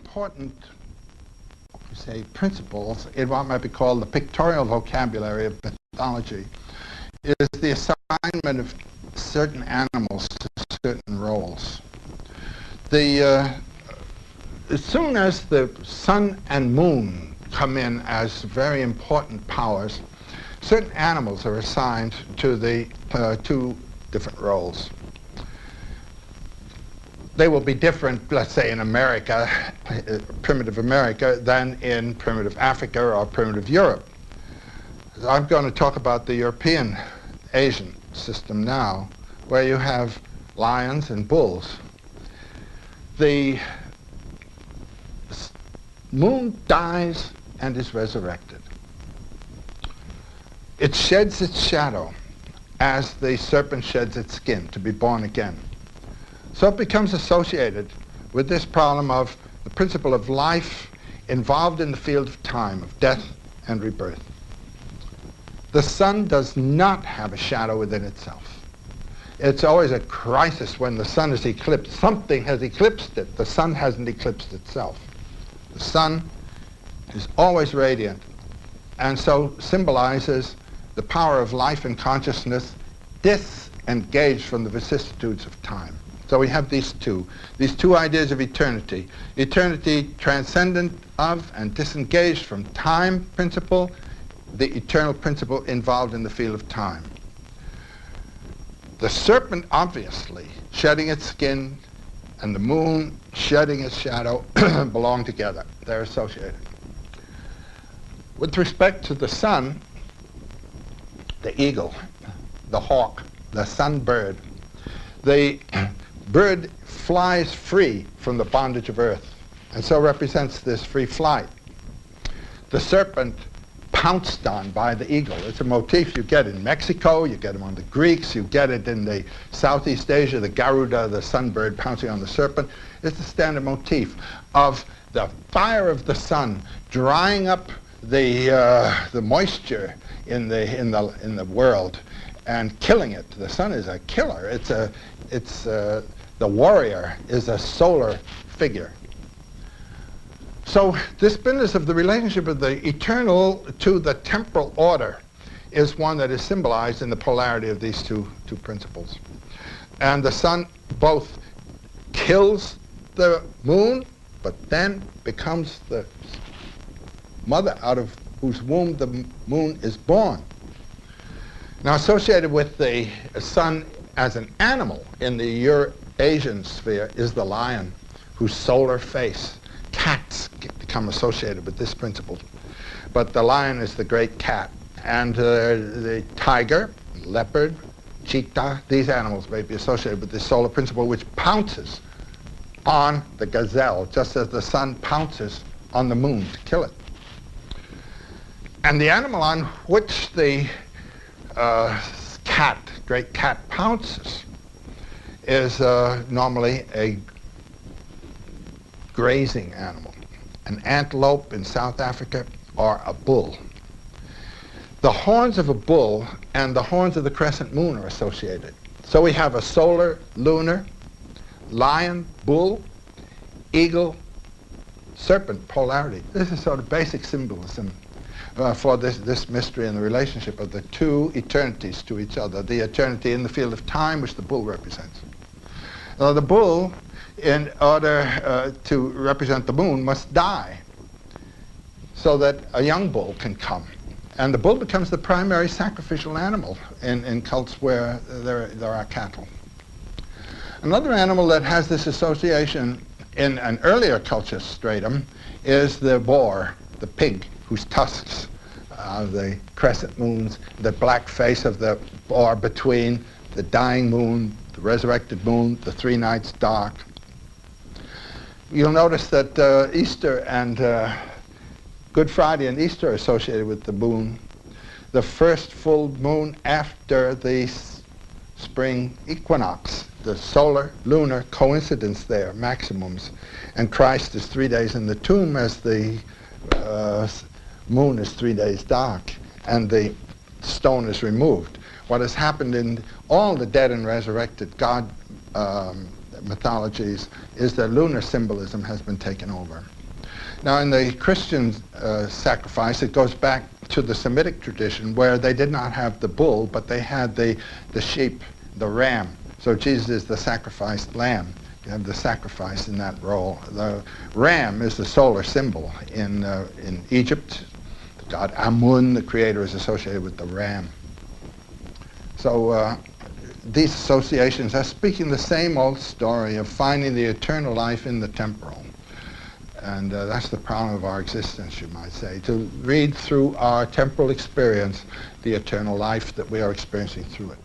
important, say, principles in what might be called the pictorial vocabulary of mythology is the assignment of certain animals to certain roles. As soon as the sun and moon come in as very important powers, certain animals are assigned to the two different roles. They will be different, let's say, in America, primitive America, than in primitive Africa or primitive Europe. I'm going to talk about the European Asian system now, where you have lions and bulls. The moon dies and is resurrected. It sheds its shadow as the serpent sheds its skin to be born again. So it becomes associated with this problem of the principle of life involved in the field of time, of death and rebirth. The sun does not have a shadow within itself. It's always a crisis when the sun is eclipsed. Something has eclipsed it. The sun hasn't eclipsed itself. The sun is always radiant, and so symbolizes the power of life and consciousness disengaged from the vicissitudes of time. So we have these two ideas of eternity. Eternity transcendent of and disengaged from time principle, the eternal principle involved in the field of time. The serpent, obviously, shedding its skin, and the moon shedding its shadow belong together. They're associated. With respect to the sun, the eagle, the hawk, the sunbird, the bird flies free from the bondage of earth, and so represents this free flight. The serpent pounced on by the eagle. It's a motif you get in Mexico, you get it among the Greeks, you get it in the Southeast Asia, the Garuda, the sunbird pouncing on the serpent. It's the standard motif of the fire of the sun drying up the moisture in the world and killing it. The sun is a killer. The warrior is a solar figure. So this business of the relationship of the eternal to the temporal order is one that is symbolized in the polarity of these two principles. And the sun both kills the moon, but then becomes the mother out of whose womb the moon is born. Now, associated with the sun as an animal in the Eurasian sphere is the lion, whose solar face. Cats become associated with this principle. But the lion is the great cat. And the tiger, leopard, cheetah, these animals may be associated with this solar principle, which pounces on the gazelle, just as the sun pounces on the moon to kill it. And the animal on which the great cat pounces is normally a grazing animal, an antelope in South Africa or a bull. The horns of a bull and the horns of the crescent moon are associated. So we have a solar, lunar, lion, bull, eagle, serpent polarity. This is sort of basic symbolism for this mystery and the relationship of the two eternities to each other. The eternity in the field of time, which the bull represents. The bull, in order to represent the moon, must die so that a young bull can come. And the bull becomes the primary sacrificial animal in cults where there are cattle. Another animal that has this association in an earlier culture stratum is the boar, the pig, whose tusks, the crescent moons, the black face of the boar between the dying moon, the resurrected moon, the 3 nights dark. You'll notice that Easter and Good Friday and Easter are associated with the moon. The first full moon after the spring equinox, the solar-lunar coincidence there, maximums. And Christ is 3 days in the tomb as the moon is 3 days dark and the stone is removed. What has happened in all the dead and resurrected God mythologies is that lunar symbolism has been taken over. Now, in the Christian sacrifice, it goes back to the Semitic tradition where they did not have the bull, but they had the sheep, the ram. So Jesus is the sacrificed lamb. You have the sacrifice in that role. The ram is the solar symbol in Egypt. The god Amun, the creator, is associated with the ram. So these associations are speaking the same old story of finding the eternal life in the temporal. And that's the problem of our existence, you might say, to read through our temporal experience the eternal life that we are experiencing through it.